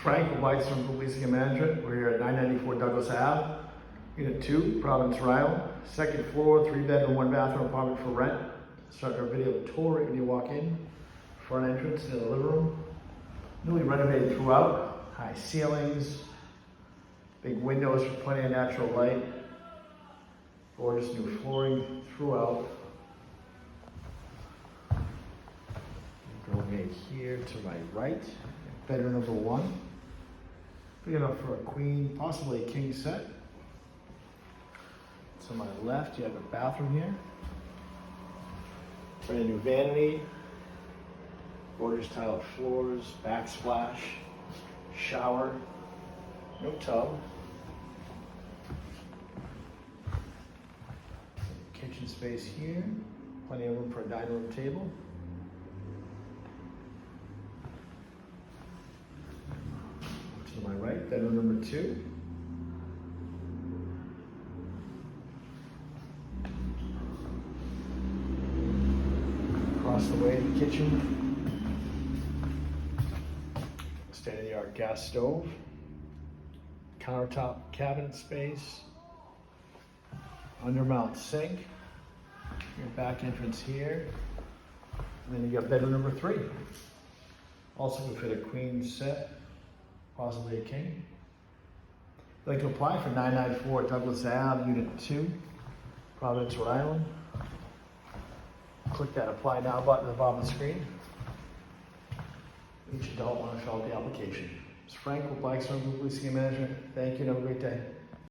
Frank with Blackstone Leasing and Management. We're here at 994 Douglas Ave, Unit 2, Providence, Rhode Island. Second floor, 3-bedroom, 1-bathroom apartment for rent. Start our video tour right when you walk in. Front entrance to the living room. Newly renovated throughout. High ceilings. Big windows for plenty of natural light. Gorgeous new flooring throughout. Go right here to my right. Bedroom number 1. Big enough for a queen, possibly a king set. To my left, you have a bathroom here. Brand new vanity. Gorgeous tiled floors, backsplash, shower, no tub. Kitchen space here. Plenty of room for a dining room table. To my right, bedroom number 2. Across the way, the kitchen. State-of-the-art gas stove. Countertop cabinet space. Undermount sink. Your back entrance here. And then you got bedroom number 3. Also would fit a queen set. Possibly a king. If you'd like to apply for 994 Douglas Ave, Unit 2, Providence, Rhode Island. Click that Apply Now button at the bottom of the screen. Each adult want to fill out the application. It's Frank with Blackstone Leasing and Management. Thank you and have a great day.